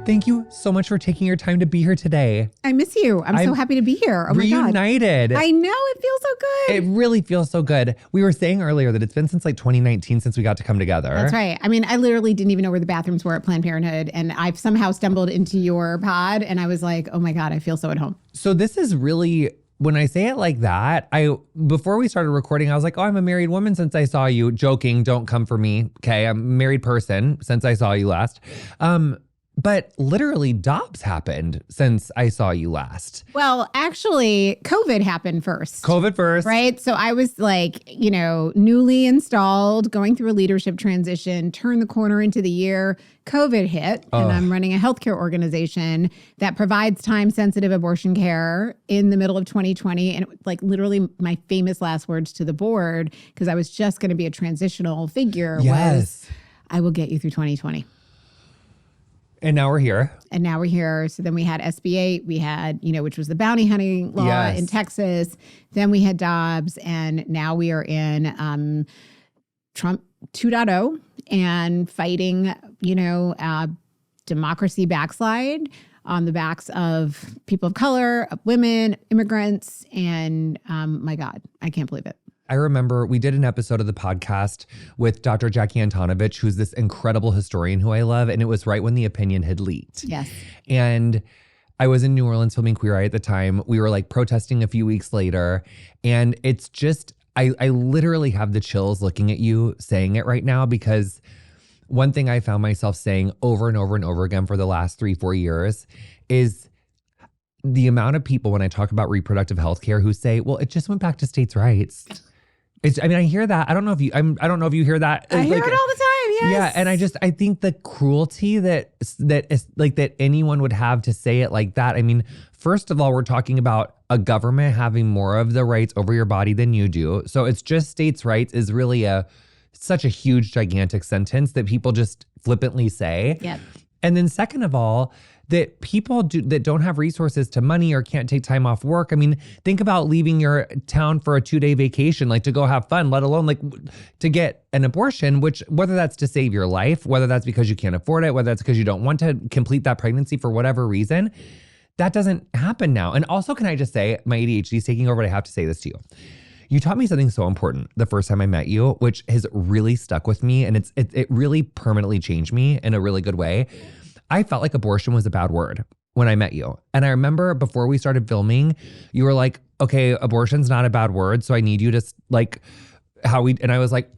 Thank you so much for taking your time to be here today. I miss you. I'm so happy to be here. Oh my God. Reunited. I know. It feels so good. It really feels so good. We were saying earlier that it's been since like 2019 since we got to come together. That's right. I mean, I literally didn't even know where the bathrooms were at Planned Parenthood. And I've somehow stumbled into your pod and I was like, oh my God, I feel so at home. So this is really, when I say it like that, before we started recording, I was like, oh, I'm a married woman since I saw you. Joking, don't come for me. Okay, I'm a married person since I saw you last. But literally Dobbs happened since I saw you last. Well, actually, COVID happened first. COVID first. Right? So I was like, newly installed, going through a leadership transition, turned the corner into the year. COVID hit, and I'm running a healthcare organization that provides time-sensitive abortion care in the middle of 2020. And it, like literally my famous last words to the board, because I was just going to be a transitional figure, was, I will get you through 2020. And now we're here. So then we had SB 8, we had, which was the bounty hunting law in Texas. Then we had Dobbs, and now we are in Trump 2.0 and fighting, democracy backslide on the backs of people of color, of women, immigrants. And my God, I can't believe it. I remember we did an episode of the podcast with Dr. Jackie Antonovich, who's this incredible historian who I love. And it was right when the opinion had leaked. Yes. And I was in New Orleans filming Queer Eye at the time. We were like protesting a few weeks later. And it's just, I literally have the chills looking at you saying it right now, because one thing I found myself saying over and over and over again for the last 3-4 years is the amount of people when I talk about reproductive health care who say, well, it just went back to states' rights. I hear that. I don't know if you hear that. I hear it all the time. Yes. Yeah. And I think the cruelty that anyone would have to say it like that. I mean, first of all, we're talking about a government having more of the rights over your body than you do. So it's just states' rights is really such a huge, gigantic sentence that people just flippantly say. Yeah. And then second of all, that people that don't have resources to money or can't take time off work. I mean, think about leaving your town for a 2-day vacation, like to go have fun, let alone like to get an abortion, which whether that's to save your life, whether that's because you can't afford it, whether that's because you don't want to complete that pregnancy for whatever reason, that doesn't happen now. And also, can I just say, my ADHD is taking over, but I have to say this to you. You taught me something so important the first time I met you, which has really stuck with me. And it really permanently changed me in a really good way. I felt like abortion was a bad word when I met you. And I remember before we started filming, you were like, okay, abortion's not a bad word. So I need you to like and I was like,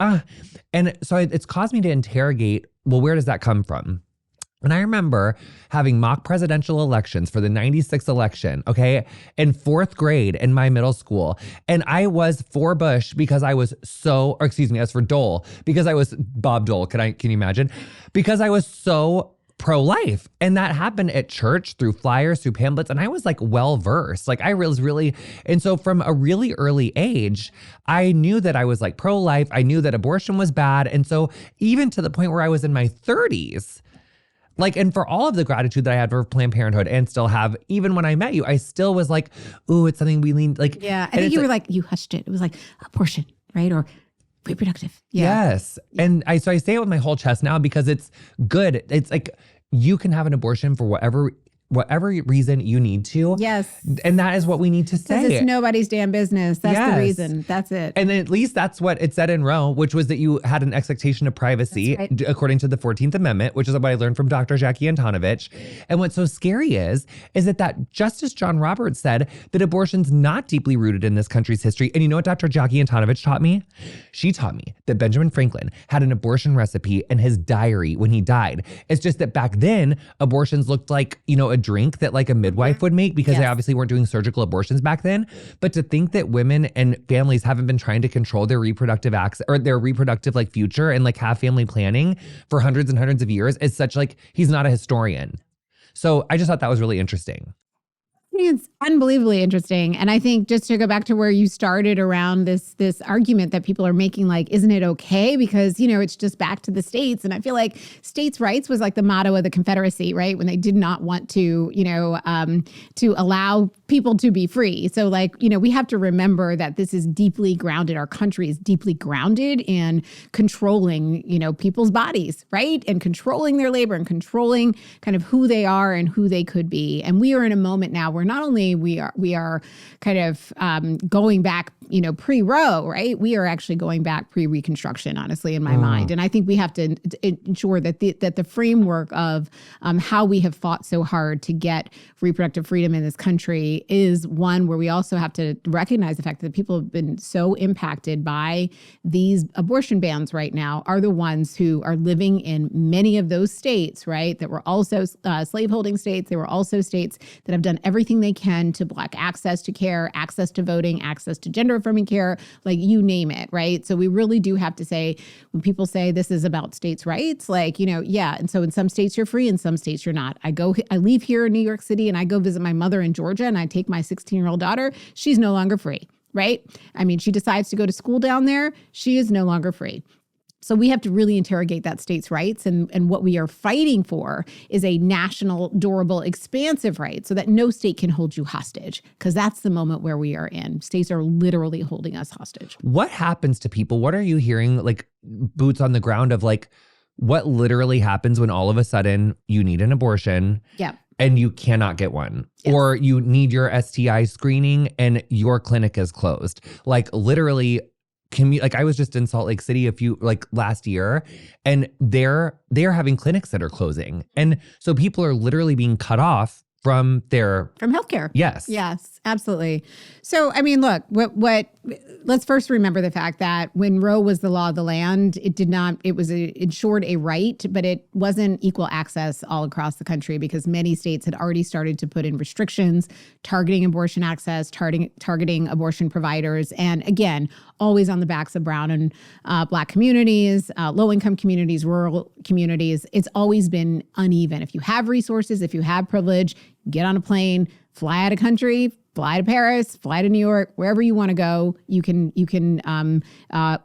And so it's caused me to interrogate, well, where does that come from? And I remember having mock presidential elections for the 96 election, okay, in 4th grade in my middle school. And I was for Bush because I was as for Dole, because I was Bob Dole. Can you imagine? Because I was so pro-life. And that happened at church through flyers, through pamphlets. And I was like well-versed. Like I was really, and so from a really early age, I knew that I was like pro-life. I knew that abortion was bad. And so even to the point where I was in my 30s, like, and for all of the gratitude that I had for Planned Parenthood and still have, even when I met you, I still was like, ooh, it's something we lean, like. Yeah, I think you were like, you hushed it. It was like abortion, right? Or reproductive. Yeah. Yes. Yeah. And so I say it with my whole chest now because it's good. It's like you can have an abortion for whatever reason you need to. Yes. And that is what we need to say. Because it's nobody's damn business. That's the reason. That's it. And at least that's what it said in Roe, which was that you had an expectation of privacy, according to the 14th Amendment, which is what I learned from Dr. Jackie Antonovich. And what's so scary is that Justice John Roberts said that abortion's not deeply rooted in this country's history. And you know what Dr. Jackie Antonovich taught me? She taught me that Benjamin Franklin had an abortion recipe in his diary when he died. It's just that back then, abortions looked like, a drink that like a midwife would make because they obviously weren't doing surgical abortions back then. But to think that women and families haven't been trying to control their reproductive acts or their reproductive like future and like have family planning for hundreds and hundreds of years is such like, he's not a historian. So I just thought that was really interesting. It's unbelievably interesting. And I think just to go back to where you started around this argument that people are making, like, isn't it okay? Because, it's just back to the states. And I feel like states' rights was like the motto of the Confederacy, right? When they did not want to, to allow people to be free. So like, we have to remember that this is deeply grounded. Our country is deeply grounded in controlling, people's bodies, right? And controlling their labor and controlling kind of who they are and who they could be. And we are in a moment now where not only we are kind of going back, pre-Roe, right? We are actually going back pre-Reconstruction, honestly, in my mind. And I think we have to ensure that the framework of how we have fought so hard to get reproductive freedom in this country is one where we also have to recognize the fact that people have been so impacted by these abortion bans right now are the ones who are living in many of those states, right? That were also slaveholding states. They were also states that have done everything they can to block access to care, access to voting, access to gender affirming care, like you name it, right? So we really do have to say, when people say this is about states' rights, like, yeah. And so in some states you're free, in some states you're not. I leave here in New York City and I go visit my mother in Georgia and I take my 16-year-old daughter. She's no longer free, right? I mean, she decides to go to school down there. She is no longer free. So we have to really interrogate that state's rights. And what we are fighting for is a national, durable, expansive right so that no state can hold you hostage, because that's the moment where we are in. States are literally holding us hostage. What happens to people? What are you hearing, like boots on the ground of like, what literally happens when all of a sudden you need an abortion? Yeah. And you cannot get one, yes. Or you need your STI screening and your clinic is closed. Like literally, like I was just in Salt Lake City last year, and they're having clinics that are closing, and so people are literally being cut off from healthcare. Yes, absolutely. So, I mean, look, let's first remember the fact that when Roe was the law of the land, it ensured a right, but it wasn't equal access all across the country because many states had already started to put in restrictions, targeting abortion access, targeting abortion providers. And again, always on the backs of brown and Black communities, low-income communities, rural communities. It's always been uneven. If you have resources, if you have privilege, get on a plane, fly out of country, fly to Paris, fly to New York, wherever you want to go, you can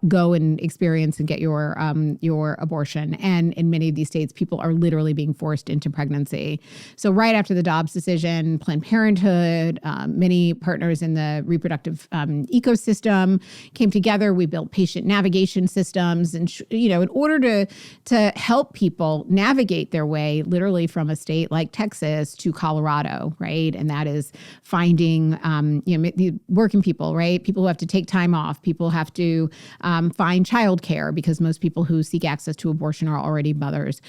go and experience and get your abortion. And in many of these states, people are literally being forced into pregnancy. So right after the Dobbs decision, Planned Parenthood, many partners in the reproductive ecosystem came together. We built patient navigation systems, and in order to help people navigate their way, literally from a state like Texas to Colorado, right? And that is finding the working people, right? People who have to take time off. People have to find childcare because most people who seek access to abortion are already mothers.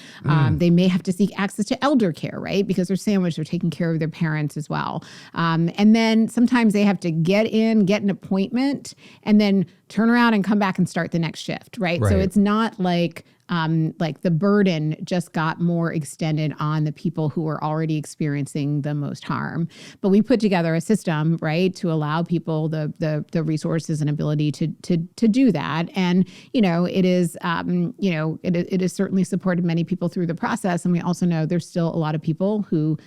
They may have to seek access to elder care, right? Because they're sandwiched, they're taking care of their parents as well. And then sometimes they have to get an appointment, and then turn around and come back and start the next shift, right? So it's not like the burden just got more extended on the people who are already experiencing the most harm. But we put together a system, right, to allow people the resources and ability to do that. And, it is certainly supported many people through the process. And we also know there's still a lot of people who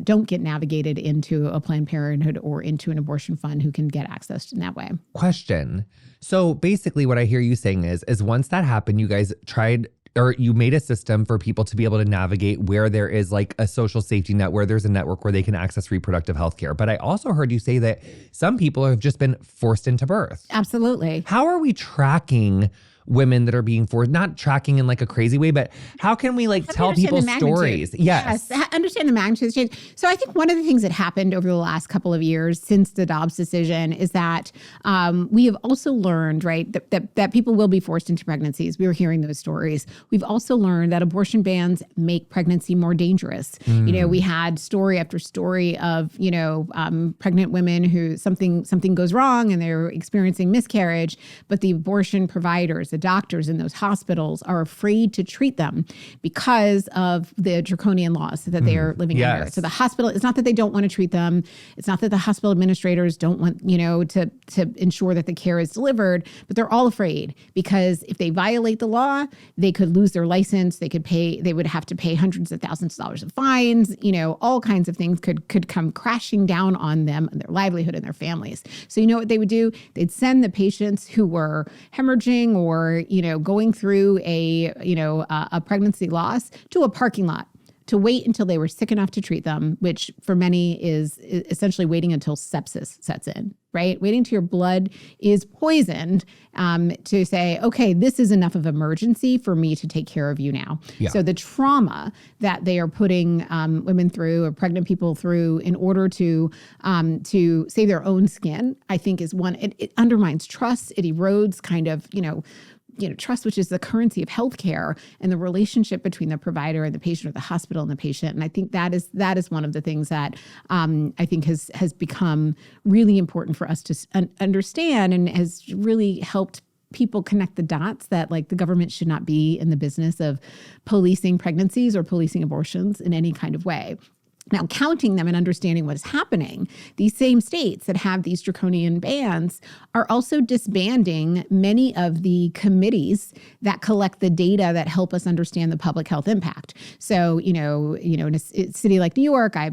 don't get navigated into a Planned Parenthood or into an abortion fund who can get access in that way. Question. So basically what I hear you saying is once that happened, you guys tried, or you made a system for people to be able to navigate where there is like a social safety net, where there's a network where they can access reproductive health care. But I also heard you say that some people have just been forced into birth. Absolutely. How are we tracking women that are being forced, not tracking in like a crazy way, but how can we tell people stories? Yes. Understand the magnitude of change. So I think one of the things that happened over the last couple of years since the Dobbs decision is that we have also learned, right, that people will be forced into pregnancies. We were hearing those stories. We've also learned that abortion bans make pregnancy more dangerous. We had story after story of, pregnant women who something goes wrong and they're experiencing miscarriage, but the abortion providers, the doctors in those hospitals are afraid to treat them because of the draconian laws that they are living under. So the hospital, it's not that they don't want to treat them. It's not that the hospital administrators don't want, to ensure that the care is delivered, but they're all afraid because if they violate the law, they could lose their license. They would have to pay hundreds of thousands of dollars of fines. All kinds of things could come crashing down on them and their livelihood and their families. So you know what they would do? They'd send the patients who were hemorrhaging or, going through a pregnancy loss to a parking lot to wait until they were sick enough to treat them, which for many is essentially waiting until sepsis sets in, right? Waiting till your blood is poisoned to say, okay, this is enough of emergency for me to take care of you now. Yeah. So the trauma that they are putting women through or pregnant people through in order to save their own skin, I think is one. It undermines trust. It erodes kind of, trust, which is the currency of healthcare, and the relationship between the provider and the patient, or the hospital and the patient. And I think that is one of the things that I think has become really important for us to understand, and has really helped people connect the dots that like the government should not be in the business of policing pregnancies or policing abortions in any kind of way. Now, counting them and understanding what is happening, these same states that have these draconian bans are also disbanding many of the committees that collect the data that help us understand the public health impact. So, in a city like New York, I,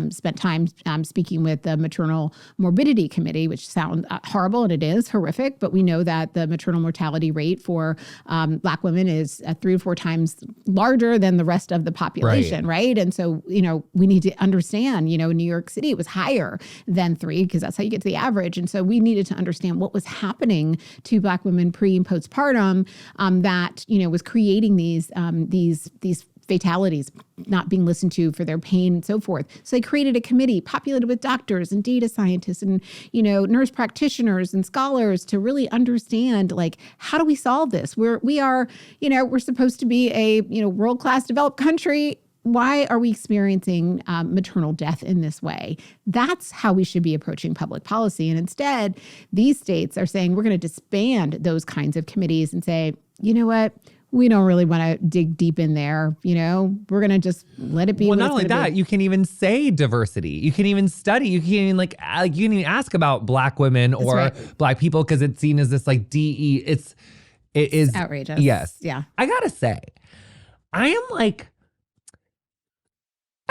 spent time speaking with the Maternal Morbidity Committee, which sounds horrible, and it is horrific, but we know that the maternal mortality rate for Black women is 3 to 4 times larger than the rest of the population, right? And so, we need to understand, in New York City, it was higher than 3 because that's how you get to the average. And so we needed to understand what was happening to Black women pre and postpartum that, was creating these fatalities, not being listened to for their pain and so forth. So they created a committee populated with doctors and data scientists and, nurse practitioners and scholars to really understand, like, how do we solve this? We're supposed to be a, world-class developed country. Why are we experiencing maternal death in this way? That's how we should be approaching public policy. And instead, these states are saying we're going to disband those kinds of committees and say, you know what? We don't really want to dig deep in there. We're going to just let it be. Well, not only that, you can even say diversity. You can even study. You can even you can even ask about Black women or Black people because it's seen as this like it is outrageous. Yes. Yeah. I gotta say, I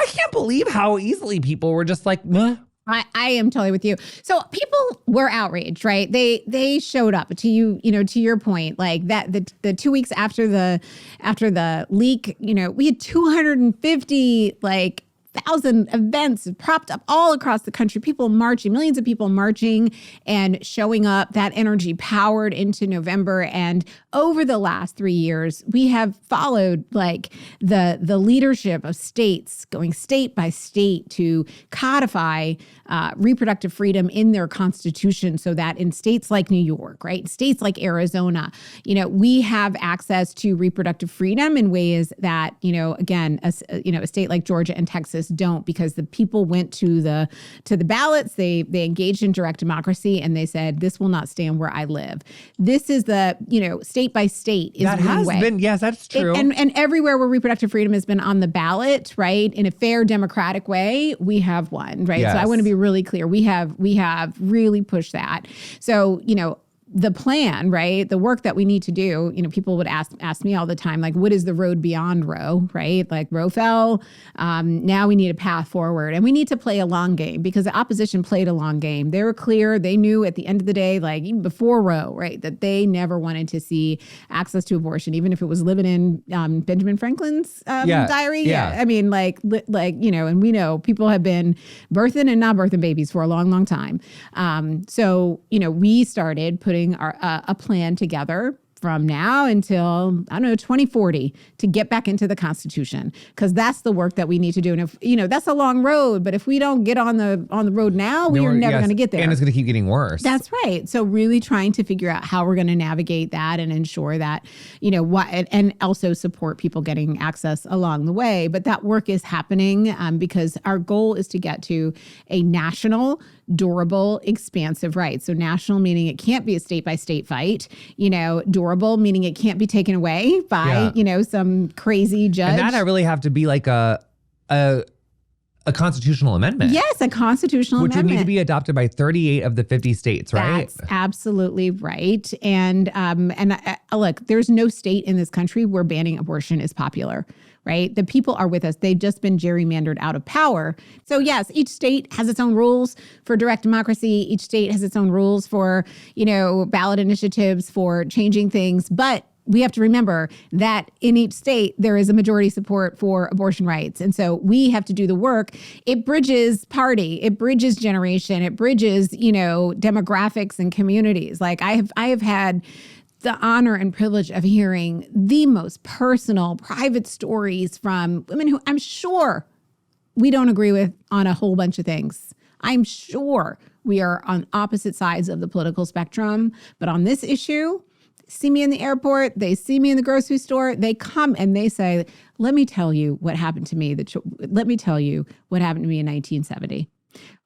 can't believe how easily people were just like, meh. I am totally with you. So people were outraged, right? They showed up to you, to your point, like that the 2 weeks after the leak, we had 250 1,000 events propped up all across the country, people marching, millions of people marching and showing up. That energy powered into November. And over the last 3 years, we have followed the leadership of states going state by state to codify reproductive freedom in their constitution so that in states like New York, right, states like Arizona, we have access to reproductive freedom in ways that, again, a state like Georgia and Texas don't, because the people went to the ballots, they engaged in direct democracy, and they said, this will not stand where I live. This is the, state by state is that one has way. been, yes, that's true. And everywhere where reproductive freedom has been on the ballot, right, in a fair democratic way, we have won, right? Yes. So I want to be really clear. We have really pushed that. So, the plan, right? The work that we need to do, people would ask me all the time, like, what is the road beyond Roe, right? Like Roe fell. Now we need a path forward, and we need to play a long game because the opposition played a long game. They were clear. They knew at the end of the day, like even before Roe, right, that they never wanted to see access to abortion, even if it was living in Benjamin Franklin's diary. Yeah. I mean, and we know people have been birthing and not birthing babies for a long, long time. So, we started putting a plan together from now until, 2040 to get back into the Constitution, because that's the work that we need to do. And if, that's a long road, but if we don't get on the road now, we are never going to get there. And it's going to keep getting worse. That's right. So really trying to figure out how we're going to navigate that and ensure that, and also support people getting access along the way. But that work is happening because our goal is to get to a national, durable, expansive right. So national meaning it can't be a state by state fight, durable meaning it can't be taken away by, some crazy judge. And that really have to be like a constitutional amendment. Yes, a constitutional amendment. Which would need to be adopted by 38 of the 50 states, right? That's absolutely right. And look, there's no state in this country where banning abortion is popular. Right? The people are with us. They've just been gerrymandered out of power. So yes, each state has its own rules for direct democracy. Each state has its own rules for, ballot initiatives, for changing things. But we have to remember that in each state, there is a majority support for abortion rights. And so we have to do the work. It bridges party, it bridges generation, it bridges, demographics and communities. Like I have had the honor and privilege of hearing the most personal, private stories from women who I'm sure we don't agree with on a whole bunch of things. I'm sure we are on opposite sides of the political spectrum, but on this issue, see me in the airport, they see me in the grocery store, they come and they say, let me tell you what happened to me. Let me tell you what happened to me in 1970.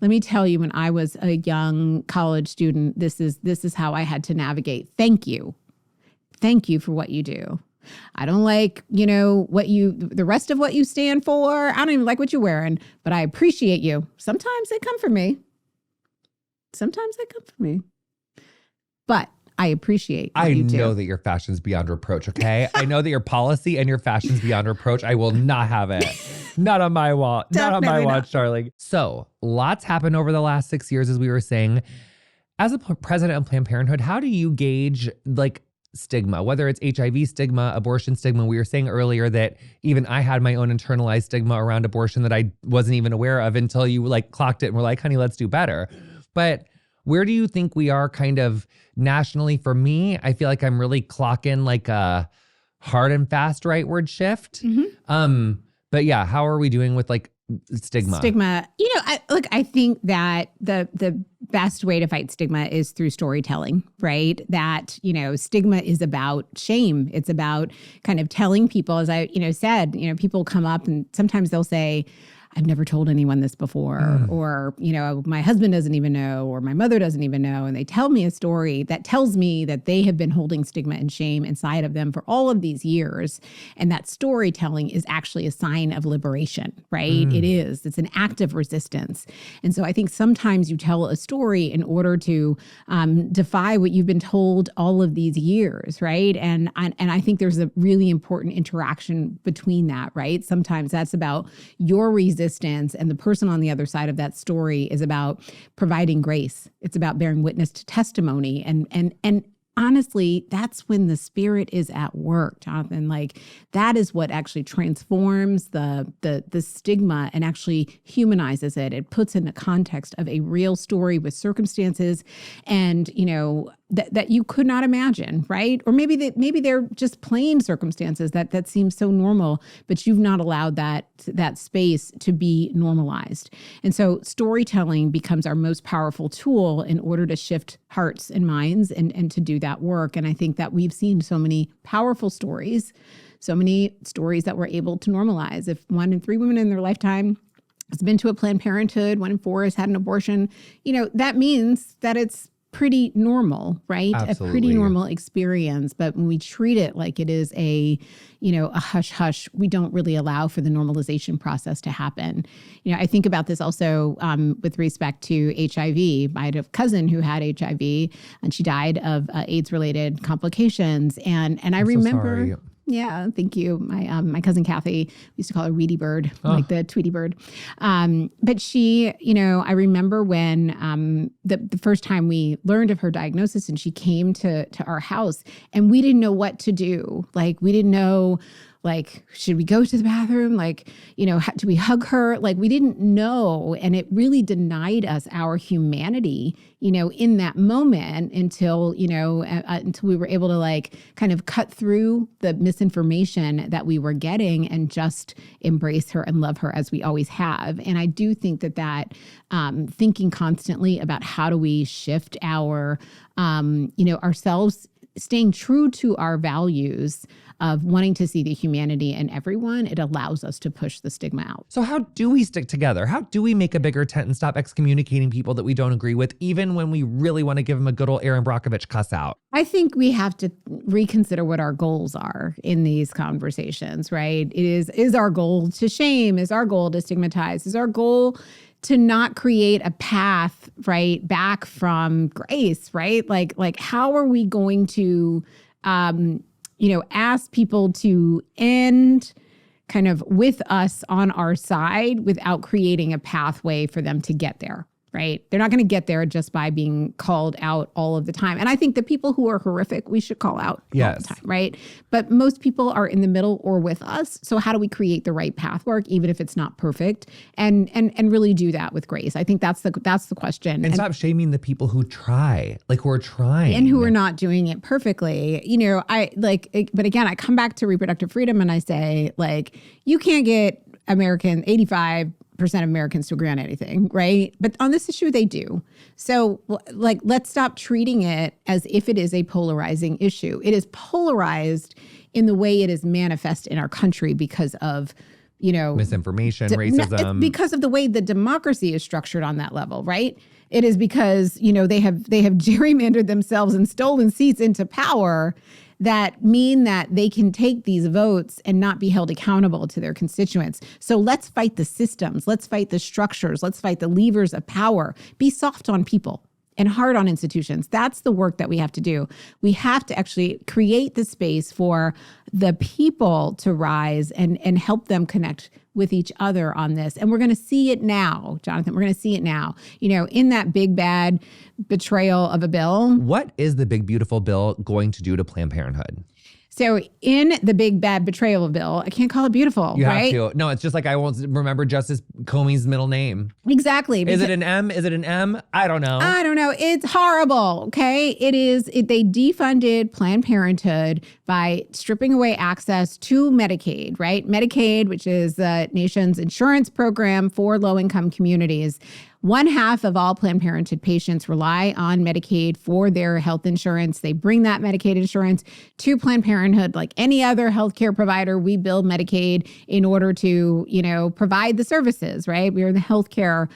Let me tell you when I was a young college student, this is how I had to navigate. Thank you. Thank you for what you do. I don't like, the rest of what you stand for. I don't even like what you're wearing, but I appreciate you. Sometimes they come for me. But I appreciate what you do. I know that your fashion's beyond reproach, okay? I know that your policy and your fashion's beyond reproach. I will not have it. Not on my watch. Not on my watch, darling. So, lots happened over the last 6 years, as we were saying. As a president of Planned Parenthood, how do you gauge, stigma, whether it's HIV stigma, abortion stigma? We were saying earlier that even I had my own internalized stigma around abortion that I wasn't even aware of until you clocked it and were like, honey, let's do better. But where do you think we are kind of nationally? For me, I feel like I'm really clocking a hard and fast rightward shift. Mm-hmm. But yeah, how are we doing with stigma? I think that the best way to fight stigma is through storytelling, right? That, stigma is about shame. It's about kind of telling people, as I, said, people come up and sometimes they'll say, I've never told anyone this before, or, my husband doesn't even know, or my mother doesn't even know. And they tell me a story that tells me that they have been holding stigma and shame inside of them for all of these years. And that storytelling is actually a sign of liberation, right? It is. It's an act of resistance. And so I think sometimes you tell a story in order to defy what you've been told all of these years, right? And I think there's a really important interaction between that, right? Sometimes that's about your resistance, and the person on the other side of that story is about providing grace. It's about bearing witness to testimony. And honestly, that's when the Spirit is at work, Jonathan. That is what actually transforms the stigma and actually humanizes it. It puts in the context of a real story with circumstances and, that you could not imagine, right? Or maybe they're just plain circumstances that seem so normal, but you've not allowed that space to be normalized. And so storytelling becomes our most powerful tool in order to shift hearts and minds and to do that work. And I think that we've seen so many powerful stories, so many stories that we're able to normalize. If 1 in 3 women in their lifetime has been to a Planned Parenthood, 1 in 4 has had an abortion, that means that it's pretty normal, right? Absolutely. A pretty normal experience. But when we treat it like it is a hush hush, we don't really allow for the normalization process to happen. I think about this also with respect to HIV. I had a cousin who had HIV and she died of AIDS-related complications. And I remember... So sorry. Yeah, thank you. My cousin Kathy, we used to call her Weedy Bird, like the Tweety Bird. But she, I remember when the first time we learned of her diagnosis and she came to our house and we didn't know what to do. We didn't know, should we go to the bathroom? Do we hug her? We didn't know. And it really denied us our humanity, in that moment until we were able to kind of cut through the misinformation that we were getting and just embrace her and love her as we always have. And I do think that thinking constantly about how do we shift our, ourselves, staying true to our values of wanting to see the humanity in everyone, it allows us to push the stigma out. So how do we stick together? How do we make a bigger tent and stop excommunicating people that we don't agree with, even when we really want to give them a good old Aaron Brockovich cuss out? I think we have to reconsider what our goals are in these conversations, right? Is our goal to shame? Is our goal to stigmatize? Is our goal to not create a path, right, back from grace, right? How are we going to, ask people to end kind of with us on our side without creating a pathway for them to get there? right? They're not going to get there just by being called out all of the time. And I think the people who are horrific, we should call out all the time, right? But most people are in the middle or with us. So how do we create the right pathwork, even if it's not perfect, and really do that with grace? I think that's the question. And stop shaming the people who try, like who are trying. And who are not doing it perfectly. But again, I come back to reproductive freedom and I say, like, you can't get 85% of Americans to agree on anything, right? But on this issue, they do. So, like, let's stop treating it as if it is a polarizing issue. It is polarized in the way it is manifest in our country because of, misinformation, racism. Because of the way the democracy is structured on that level, right? It is because, they have gerrymandered themselves and stolen seats into power that mean that they can take these votes and not be held accountable to their constituents. So let's fight the systems. Let's fight the structures. Let's fight the levers of power. Be soft on people and hard on institutions. That's the work that we have to do. We have to actually create the space for the people to rise and help them connect with each other on this. And we're going to see it now, Jonathan. We're going to see it now, in that big, bad betrayal of a bill. What is the big, beautiful bill going to do to Planned Parenthood? So in the big bad betrayal bill, I can't call it beautiful, you right? have to. No, it's just like I won't remember Justice Comey's middle name. Exactly. Is it an M? Is it an M? I don't know. It's horrible, okay? They defunded Planned Parenthood by stripping away access to Medicaid, right? Medicaid, which is the nation's insurance program for low-income communities. 1/2 of all Planned Parenthood patients rely on Medicaid for their health insurance. They bring that Medicaid insurance to Planned Parenthood. Like any other healthcare provider, we bill Medicaid in order to, provide the services, right? We are in the healthcare,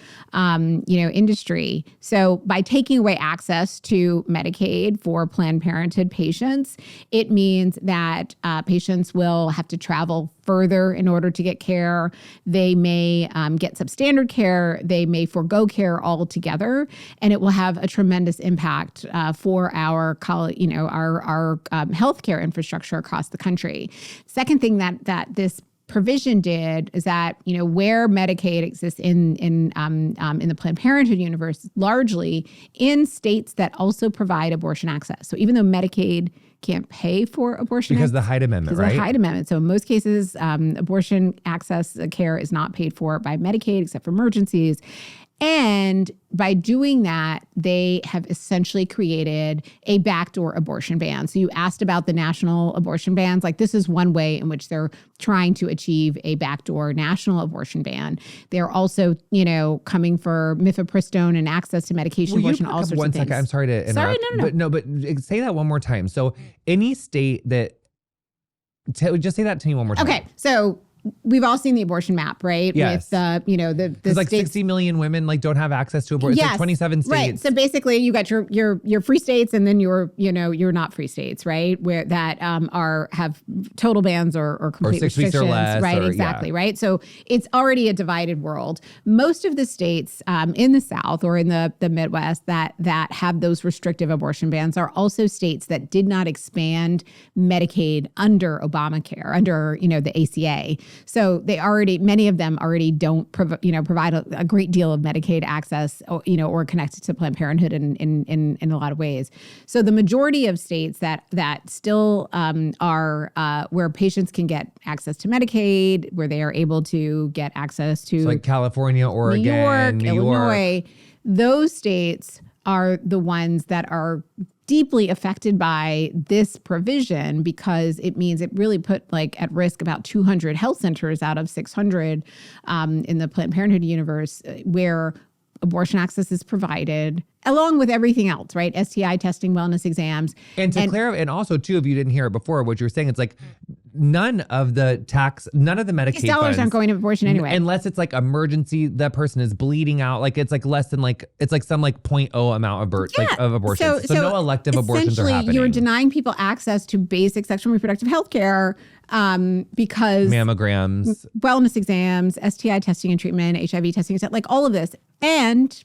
industry. So by taking away access to Medicaid for Planned Parenthood patients, it means that patients will have to travel further in order to get care. They may get substandard care. They may forego care altogether, and it will have a tremendous impact for our healthcare infrastructure across the country. Second thing that this provision did is that, where Medicaid exists in the Planned Parenthood universe, largely in states that also provide abortion access. So even though Medicaid can't pay for abortion because of the Hyde Amendment, right? The Hyde Amendment. So in most cases, abortion access care is not paid for by Medicaid except for emergencies. And by doing that, they have essentially created a backdoor abortion ban. So you asked about the national abortion bans. Like, this is one way in which they're trying to achieve a backdoor national abortion ban. They're also, coming for mifepristone and access to medication abortion, all sorts of things. One second. I'm sorry to interrupt. Sorry, no. But say that one more time. So any state that, just say that to me one more time. Okay, so we've all seen the abortion map, right? Yes. With the like 60 million women don't have access to abortion. Yes. It's like 27 states. Right. So basically you got your free states and then your not free states, right? Where that have total bans or complete 6 weeks restrictions. or less. Right, exactly. Right. So it's already a divided world. Most of the states in the South or in the Midwest that have those restrictive abortion bans are also states that did not expand Medicaid under Obamacare, under the ACA. So many of them already don't provide a great deal of Medicaid access, or connected to Planned Parenthood in a lot of ways. So the majority of states that still are where patients can get access to Medicaid, where they are able to get access to, like California, Oregon, New York, Illinois, those states are the ones that are deeply affected by this provision, because it means it really put at risk about 200 health centers out of 600 in the Planned Parenthood universe, where abortion access is provided along with everything else, right? STI testing, wellness exams. And also too, if you didn't hear it before, what you're saying, it's like none of the Medicaid these dollars funds aren't going to abortion anyway. Unless it's like emergency, that person is bleeding out. Like it's like less than it's like some 0.0 amount of abortions. So no elective abortions are happening. Essentially, you're denying people access to basic sexual and reproductive health care because mammograms, wellness exams, STI testing and treatment, HIV testing, like all of this. And,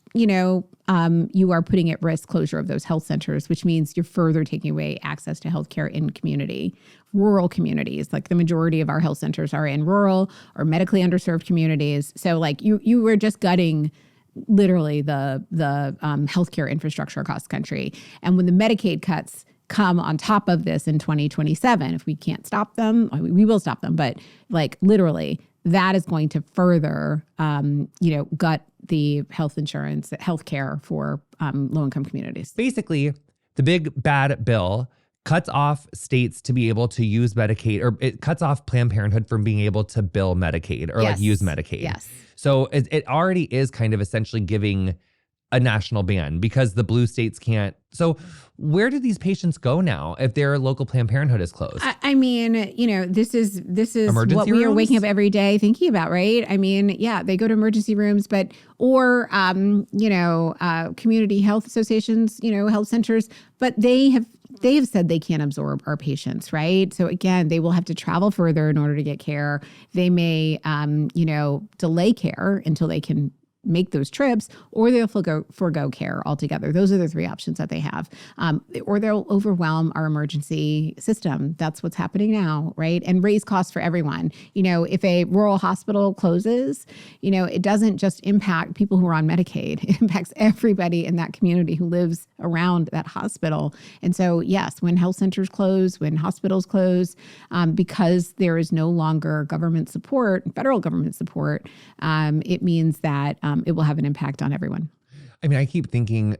you are putting at risk closure of those health centers, which means you're further taking away access to healthcare in rural communities. Like the majority of our health centers are in rural or medically underserved communities. So you were just gutting literally the healthcare infrastructure across the country. And when the Medicaid cuts come on top of this in 2027, if we can't stop them, we will stop them. But like literally, that is going to further, gut the healthcare for low-income communities. Basically, the big bad bill cuts off states to be able to use Medicaid, or it cuts off Planned Parenthood from being able to bill Medicaid or like use Medicaid. Yes. So it already is kind of essentially giving a national ban because the blue states can't. So where do these patients go now if their local Planned Parenthood is closed? I mean, this is Emergency what we are rooms? waking up every day thinking about, right? I mean, they go to emergency rooms, or community health associations, health centers, but they have said they can't absorb our patients, right? So again, they will have to travel further in order to get care. They may, delay care until they can make those trips, or they'll forgo care altogether. Those are the three options that they have. Or they'll overwhelm our emergency system. That's what's happening now, right? And raise costs for everyone. If a rural hospital closes, it doesn't just impact people who are on Medicaid. It impacts everybody in that community who lives around that hospital. And so, yes, when health centers close, when hospitals close, because there is no longer government support, federal government support, it means that it will have an impact on everyone. I mean, I keep thinking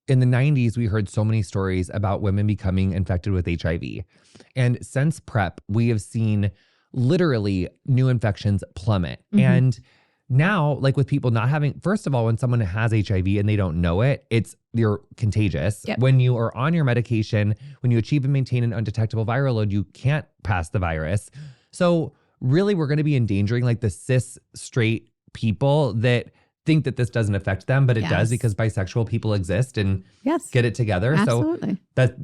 in the 90s, we heard so many stories about women becoming infected with HIV. And since PrEP, we have seen literally new infections plummet. Mm-hmm. And now, like with people not having, first of all, when someone has HIV and they don't know it, you're contagious. Yep. When you are on your medication, when you achieve and maintain an undetectable viral load, you can't pass the virus. So really, we're going to be endangering like the cis straight people that think that this doesn't affect them, but it does because bisexual people exist and get it together. Absolutely.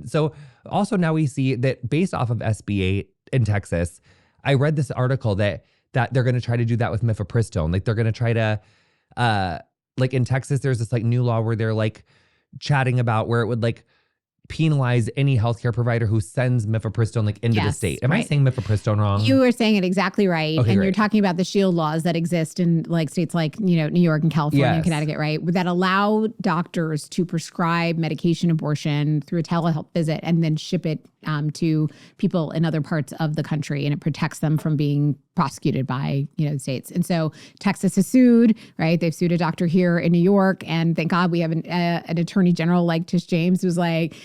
So also now we see that based off of SB8 in Texas, I read this article that they're going to try to do that with mifepristone. Like they're going to try to, like in Texas, there's this like new law where they're like chatting about where it would like penalize any healthcare provider who sends mifepristone like into the state. Am I saying mifepristone wrong? You are saying it exactly right. Okay, and great. You're talking about the shield laws that exist in like states like, New York and California and Connecticut, right? That allow doctors to prescribe medication abortion through a telehealth visit and then ship it to people in other parts of the country. And it protects them from being prosecuted by United States. And so Texas has sued, right? They've sued a doctor here in New York. And thank God we have an attorney general like Tish James who's like,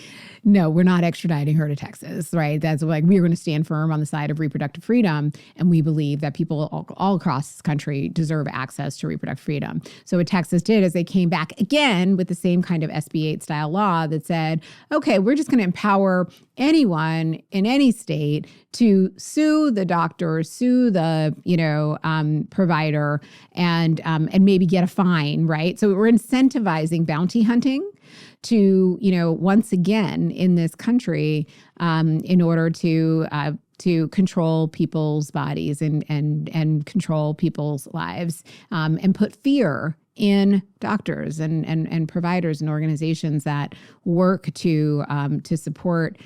no, we're not extraditing her to Texas, right? That's like, we're going to stand firm on the side of reproductive freedom. And we believe that people all across this country deserve access to reproductive freedom. So what Texas did is they came back again with the same kind of SB8 style law that said, okay, we're just going to empower anyone in any state to sue the doctor, sue the, provider and maybe get a fine, right? So we're incentivizing bounty hunting to, once again in this country, in order to control people's bodies and control people's lives, and put fear in doctors and providers and organizations that work to support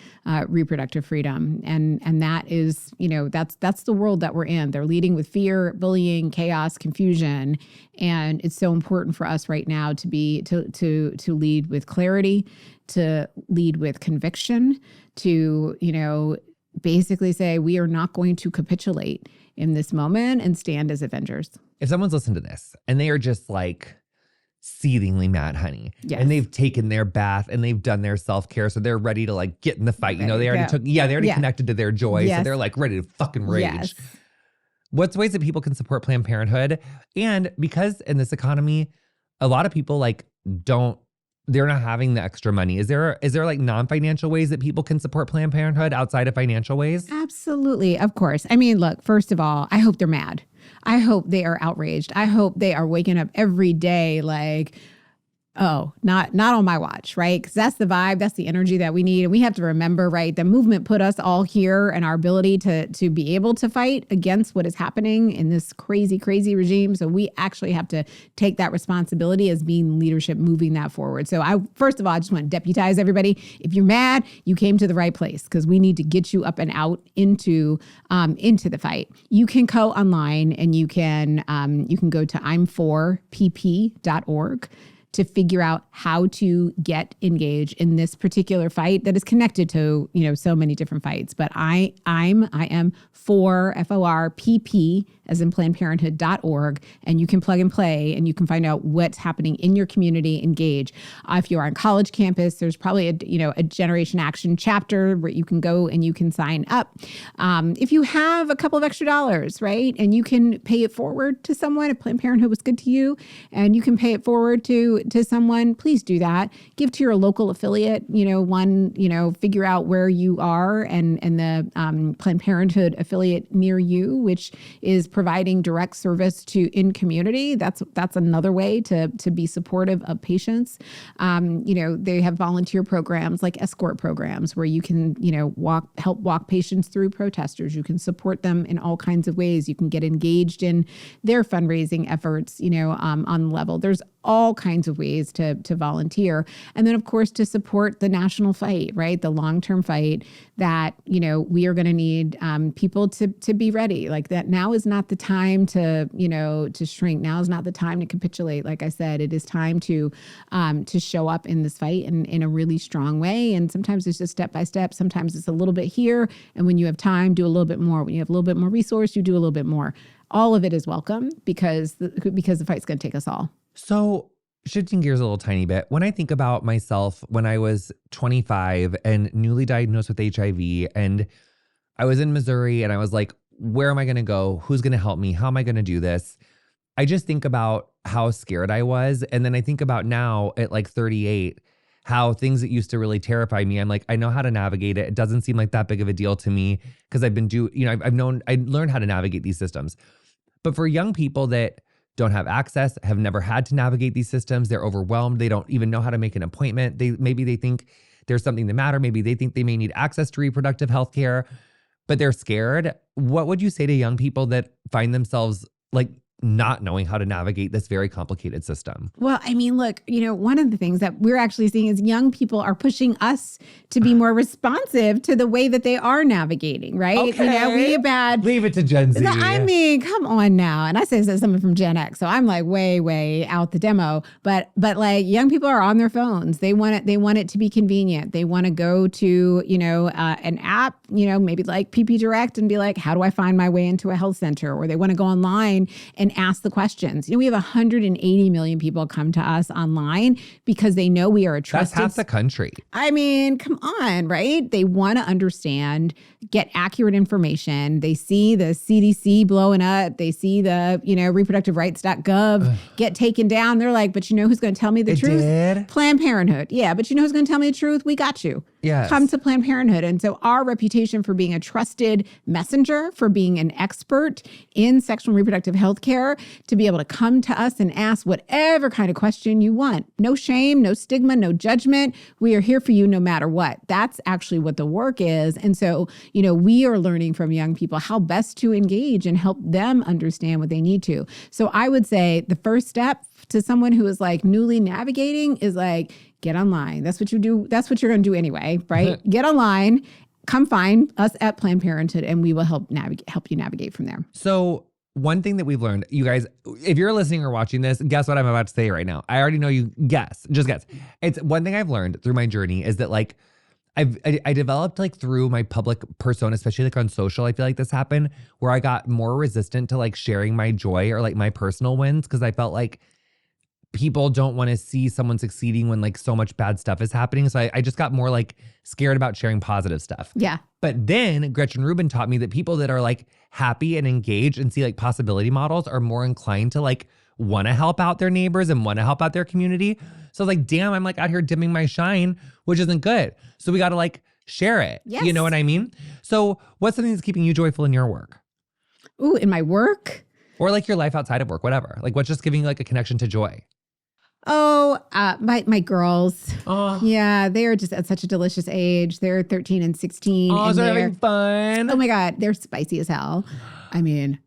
reproductive freedom. And that is, that's the world that we're in. They're leading with fear, bullying, chaos, confusion. And it's so important for us right now to lead with clarity, to lead with conviction, to, basically say we are not going to capitulate in this moment and stand as avengers. If someone's listened to this and they are just like seethingly mad, honey, and they've taken their bath and they've done their self-care, so they're ready to like get in the fight. They already connected to their joy. So they're like ready to fucking rage. Yes. What's ways that people can support Planned Parenthood? And because in this economy, a lot of people they're not having the extra money. Is there like non-financial ways that people can support Planned Parenthood outside of financial ways? Absolutely. Of course. I mean, look, first of all, I hope they're mad. I hope they are outraged. I hope they are waking up every day like, Oh, not on my watch, right? Because that's the vibe, that's the energy that we need. And we have to remember, right? The movement put us all here, and our ability to be able to fight against what is happening in this crazy, crazy regime. So we actually have to take that responsibility as being leadership, moving that forward. So first of all, I just want to deputize everybody. If you're mad, you came to the right place, because we need to get you up and out into the fight. You can go online, and you can go to I'm4pp.org to figure out how to get engaged in this particular fight that is connected to, so many different fights. But I am for FORPP, as in PlannedParenthood.org, and you can plug and play, and you can find out what's happening in your community. Engage. If you're on college campus, there's probably a Generation Action chapter where you can go and you can sign up. If you have a couple of extra dollars, right, and you can pay it forward to someone, if Planned Parenthood was good to you, and you can pay it forward to someone, please do that. Give to your local affiliate. Figure out where you are and the Planned Parenthood affiliate near you, which is providing direct service in community. That's another way to be supportive of patients. They have volunteer programs like escort programs where you can, help walk patients through protesters. You can support them in all kinds of ways. You can get engaged in their fundraising efforts, on the level. There's all kinds of ways to volunteer. And then, of course, to support the national fight, right? The long-term fight that, we are going to need people to be ready. Like that now is not the time to shrink. Now is not the time to capitulate. Like I said, it is time to show up in this fight in a really strong way. And sometimes it's just step by step. Sometimes it's a little bit here. And when you have time, do a little bit more. When you have a little bit more resource, you do a little bit more. All of it is welcome because the fight's going to take us all. So shifting gears a little tiny bit, when I think about myself when I was 25 and newly diagnosed with HIV, and I was in Missouri and I was like, where am I going to go? Who's going to help me? How am I going to do this? I just think about how scared I was. And then I think about now at like 38, how things that used to really terrify me, I'm like, I know how to navigate it. It doesn't seem like that big of a deal to me because I've been I learned how to navigate these systems. But for young people that don't have access, have never had to navigate these systems, they're overwhelmed. They don't even know how to make an appointment. Maybe they think there's something the matter. Maybe they think they may need access to reproductive health care, but they're scared. What would you say to young people that find themselves like not knowing how to navigate this very complicated system? Well, I mean, look, one of the things that we're actually seeing is young people are pushing us to be more responsive to the way that they are navigating, right? Okay. Leave it to Gen Z. I mean, come on now. And I say someone from Gen X, so I'm like way, way out the demo. But like young people are on their phones. They want it to be convenient. They want to go to, an app, maybe like PP Direct and be like, how do I find my way into a health center? Or they want to go online and ask the questions. We have 180 million people come to us online because they know we are a trusted. That's half the country. I mean, come on, right? They want to understand, get accurate information. They see the CDC blowing up. They see the, reproductiverights.gov get taken down. They're like, but who's going to tell me the truth? Did? Planned Parenthood. Yeah, but who's going to tell me the truth? We got you. Yes. Come to Planned Parenthood. And so our reputation for being a trusted messenger, for being an expert in sexual and reproductive health care, to be able to come to us and ask whatever kind of question you want. No shame, no stigma, no judgment. We are here for you no matter what. That's actually what the work is. And so, we are learning from young people how best to engage and help them understand what they need to. So I would say the first step to someone who is like newly navigating is like, get online. That's what you do. That's what you're going to do anyway, right? Get online, come find us at Planned Parenthood, and we will help you navigate from there. So one thing that we've learned, you guys, if you're listening or watching this, guess what I'm about to say right now. I already know you just guess. It's one thing I've learned through my journey is that like, I developed like through my public persona, especially like on social, I feel like this happened where I got more resistant to like sharing my joy or like my personal wins because I felt like people don't want to see someone succeeding when like so much bad stuff is happening. So I just got more like scared about sharing positive stuff. Yeah. But then Gretchen Rubin taught me that people that are like happy and engaged and see like possibility models are more inclined to like want to help out their neighbors and want to help out their community. So like, damn, I'm like out here dimming my shine, which isn't good. So we got to like share it. Yes. You know what I mean? So what's something that's keeping you joyful in your work? Ooh, in my work? Or like your life outside of work, whatever. Like what's just giving you like a connection to joy? My girls. Oh, Yeah, they are just at such a delicious age. They're 13 and 16. oh, and so they're having fun. oh my God, they're spicy as hell. I mean,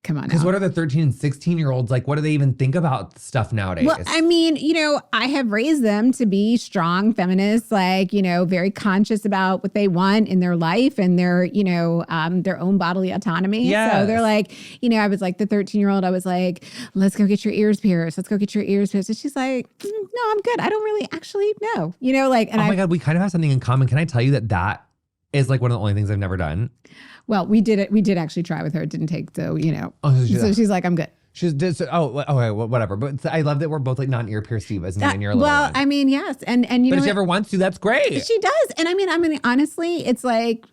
come on Because now. what are the 13 and 16-year-olds like? What do they even think about stuff nowadays? Well, I mean, I have raised them to be strong feminists, like, very conscious about what they want in their life and their own bodily autonomy. Yes. So they're like, I was like the 13-year-old, I was like, let's go get your ears pierced. Let's go get your ears pierced. And she's like, no, I'm good. I don't really actually know, and oh my God, we kind of have something in common. Can I tell you that is like one of the only things I've never done? Well, we did it. We did actually try with her. It didn't take. So, Oh, so she's like, I'm good. She's just, okay, whatever. But I love that we're both like non-ear pierced divas, me and your little one. I mean, yes. And but if she ever wants to, that's great. She does. And I mean, honestly, it's like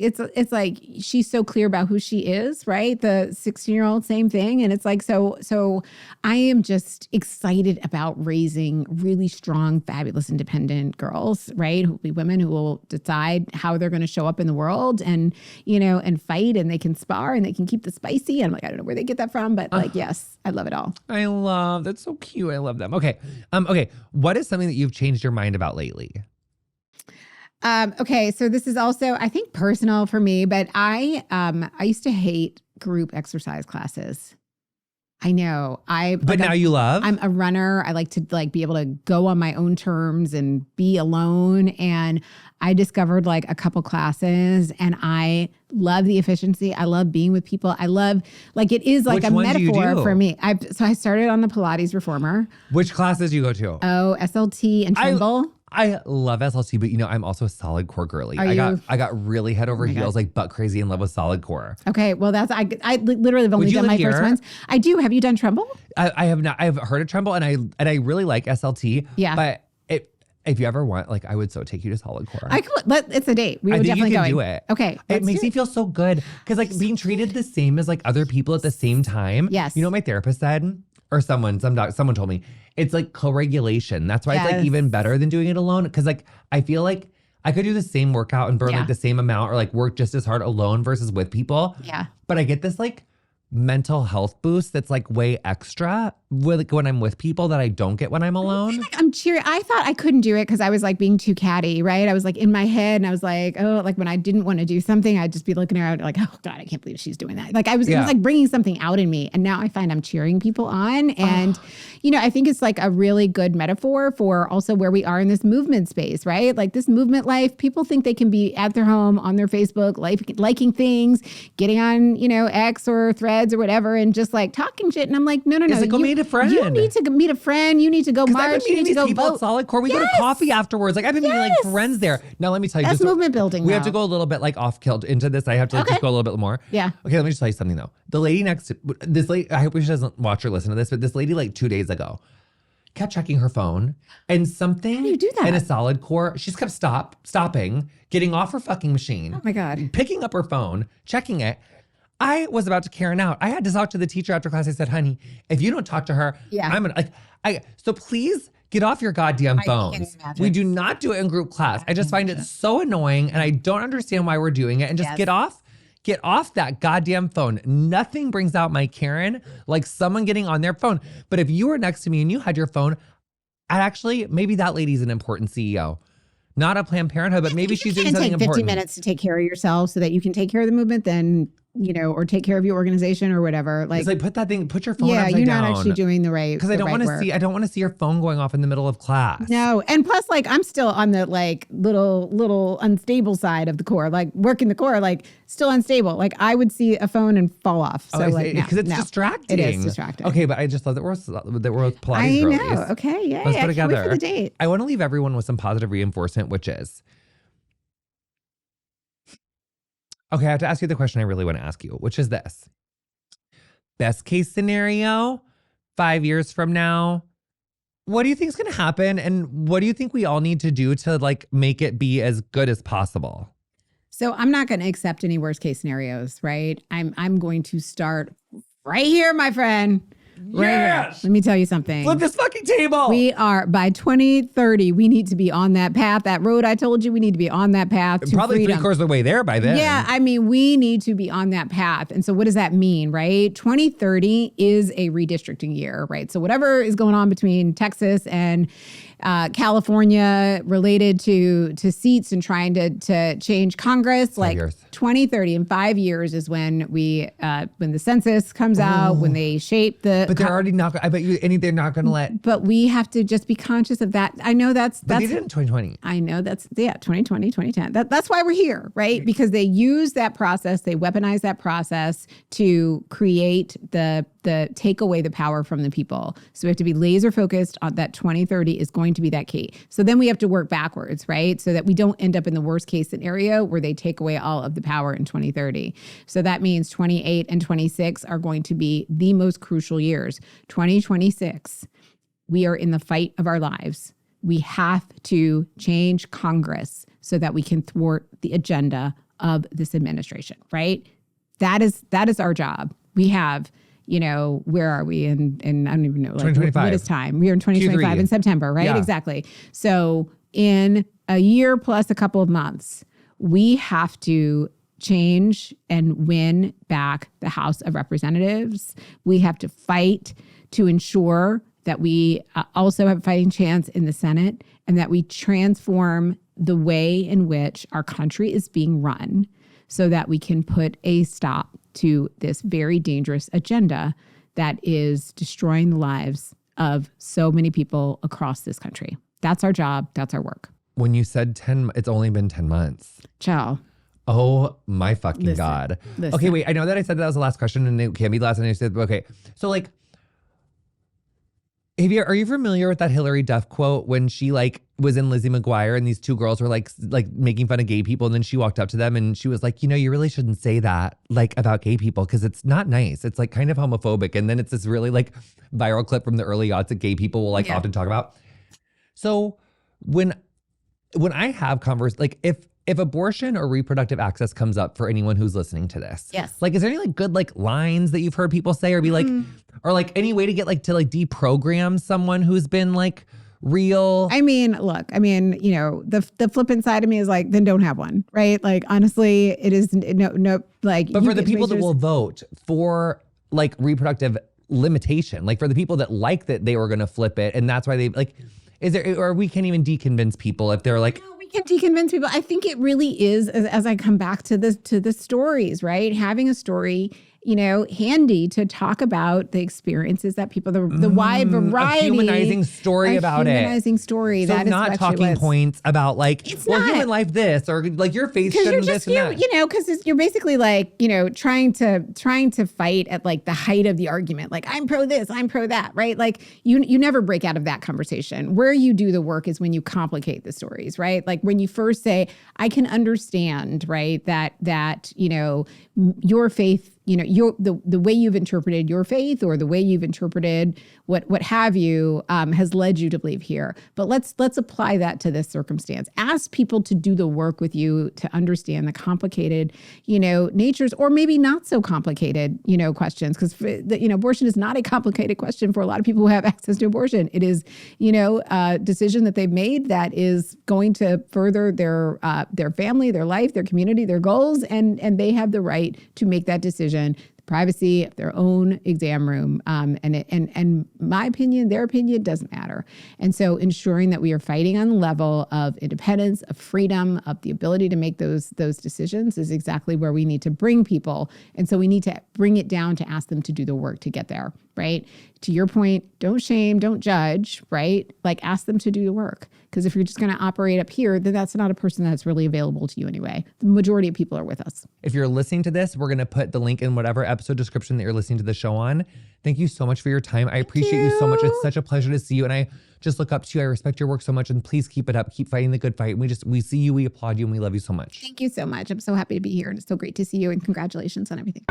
she's so clear about who she is, right? The 16-year-old, same thing. And it's like, so I am just excited about raising really strong, fabulous, independent girls, right? Who will be women who will decide how they're going to show up in the world and, and fight, and they can spar and they can keep the spicy. And I'm like, I don't know where they get that from, but yes, I love it all. That's so cute. I love them. Okay. Okay. What is something that you've changed your mind about lately? Okay. So this is also, I think, personal for me, but I used to hate group exercise classes. I know. But now you love? I'm a runner. I like to be able to go on my own terms and be alone. And I discovered a couple classes and I love the efficiency. I love being with people. I love, it is like Which a one do you metaphor do? for me. So I started on the Pilates Reformer. Which classes do you go to? Oh, SLT and Tremble. I love SLT, but I'm also a solid core girly. I got really head over heels, like butt crazy in love with solid core. Okay, well I literally have only done my first ones. I do. Have you done Tremble? I have not. I've heard of Tremble, and I really like SLT. Yeah, but if you ever want, I would so take you to solid core. It's a date. We would definitely you can go. Do it. Okay, it makes me feel so good because being treated the same as other people at the same time. Yes. You know what my therapist said, or someone told me. It's like co-regulation. That's why it's even better than doing it alone. Because I feel like I could do the same workout and burn the same amount or work just as hard alone versus with people. Yeah. But I get this mental health boost that's way extra when I'm with people that I don't get when I'm alone. I'm cheering. I thought I couldn't do it because I was being too catty, right? I was in my head and I was when I didn't want to do something, I'd just be looking around oh God, I can't believe she's doing that. It was bringing something out in me. And now I find I'm cheering people on. And, I think it's a really good metaphor for also where we are in this movement space, right? This movement life, people think they can be at their home on their Facebook, liking things, getting on, X or Threads or whatever, and just talking shit. And I'm like, no. Go meet a friend. You need to meet a friend. You need to go march. You need to go people vote. At Solid Core. We go to coffee afterwards. I've been meeting friends there. Now let me tell you. That's movement building. We have to go a little bit off kilt into this. I have to just go a little bit more. Yeah. Okay, let me just tell you something though. The lady next to this lady, I hope she doesn't watch or listen to this, but this lady 2 days ago kept checking her phone and something How do you do that? in a Solid Core. She just kept stopping, getting off her fucking machine. Oh my God. Picking up her phone, checking it. I was about to Karen out. I had to talk to the teacher after class. I said, honey, if you don't talk to her, I'm gonna so please get off your goddamn phones. We do not do it in group class. I just find it so annoying and I don't understand why we're doing it. And just get off that goddamn phone. Nothing brings out my Karen like someone getting on their phone. But if you were next to me and you had your phone, maybe that lady's an important CEO. Not a Planned Parenthood, but maybe she's doing something important. Take 50 minutes to take care of yourself so that you can take care of the movement, then or take care of your organization or whatever. It's put your phone upside down. Yeah, you're not actually doing the right. Because I don't want to see your phone going off in the middle of class. No, and plus, I'm still on the little unstable side of the core, working the core, still unstable. I would see a phone and fall off. So because it's distracting. It is distracting. Okay, but I just love that we're Pilates I girlies. know. Okay, yeah. Let's put together. For the date. I want to leave everyone with some positive reinforcement, which is. Okay, I have to ask you the question I really want to ask you, which is this. Best case scenario, 5 years from now, what do you think is going to happen? And what do you think we all need to do to make it be as good as possible? So I'm not going to accept any worst case scenarios, right? I'm going to start right here, my friend, Right here. Let me tell you something. Flip this fucking table. We are, by 2030, we need to be on that path. That road I told you, we need to be on that path to Probably freedom. 3/4 of the way there by then. Yeah, I mean, we need to be on that path. And so what does that mean, right? 2030 is a redistricting year, right? So whatever is going on between Texas and California related to seats and trying to change Congress, like 2030 in 5 years is when when the census comes out, when they shape the. But they're already not. I bet you they're not going to let. But we have to just be conscious of that. I know that's. But they did in 2020. I know 2020, 2010. That's why we're here, right? Because they use that process, they weaponize that process to create take away the power from the people. So we have to be laser focused on that 2030 is going to be that key. So then we have to work backwards, right? So that we don't end up in the worst case scenario where they take away all of the power in 2030. So that means 28 and 26 are going to be the most crucial years. 2026, we are in the fight of our lives. We have to change Congress so that we can thwart the agenda of this administration, right? That is our job. We have, where are we? And I don't even know. 2025. What is time? We are in 2025 Q3. in September, right? Yeah. Exactly. So in a year plus a couple of months, we have to change and win back the House of Representatives. We have to fight to ensure that we also have a fighting chance in the Senate and that we transform the way in which our country is being run so that we can put a stop to this very dangerous agenda that is destroying the lives of so many people across this country. That's our job. That's our work. When you said 10, it's only been 10 months. Ciao. Oh my fucking God. Listen. Okay, wait. I know that I said that was the last question and it can't be the last. And I said, okay. So like, are you familiar with that Hillary Duff quote when she was in Lizzie McGuire and these two girls were like making fun of gay people, and then she walked up to them and she was like, you really shouldn't say that about gay people because it's not nice. It's kind of homophobic. And then it's this really viral clip from the early aughts that gay people will often talk about. So when I have if abortion or reproductive access comes up for anyone who's listening to this, yes. Is there any good lines that you've heard people say or be or any way to get to deprogram someone who's been real? I mean, look, the flippant side of me is then don't have one, right? Honestly, it is no. But for the people that will vote for reproductive limitation, for the people that that they were going to flip it, and that's why they is there, or we can't even deconvince people if they're No, we can deconvince people. I think it really is, as I come back to the stories, right? Having a story, handy to talk about the experiences that people, the wide variety. A humanizing story about it. Humanizing story. So that not is talking points about human life this, or your face shouldn't this and that. Because you're basically trying to fight at the height of the argument. I'm pro this, I'm pro that, right? You never break out of that conversation. Where you do the work is when you complicate the stories, right? When you first say, I can understand, right, that your faith, the way you've interpreted your faith or the way you've interpreted what have you has led you to believe here. But let's apply that to this circumstance. Ask people to do the work with you to understand the complicated, natures, or maybe not so complicated, questions. Because abortion is not a complicated question for a lot of people who have access to abortion. It is, a decision that they've made that is going to further their family, their life, their community, their goals, and they have the right to make that decision. The privacy of their own exam room, and my opinion, their opinion doesn't matter. And so, ensuring that we are fighting on the level of independence, of freedom, of the ability to make those decisions is exactly where we need to bring people. And so, we need to bring it down to ask them to do the work to get there. Right? To your point, don't shame, don't judge, right? Ask them to do the work. Because if you're just going to operate up here, then that's not a person that's really available to you anyway. The majority of people are with us. If you're listening to this, we're going to put the link in whatever episode description that you're listening to the show on. Thank you so much for your time. I appreciate you so much. It's such a pleasure to see you. And I just look up to you. I respect your work so much. And please keep it up. Keep fighting the good fight. We see you, we applaud you, and we love you so much. Thank you so much. I'm so happy to be here. And it's so great to see you. And congratulations on everything.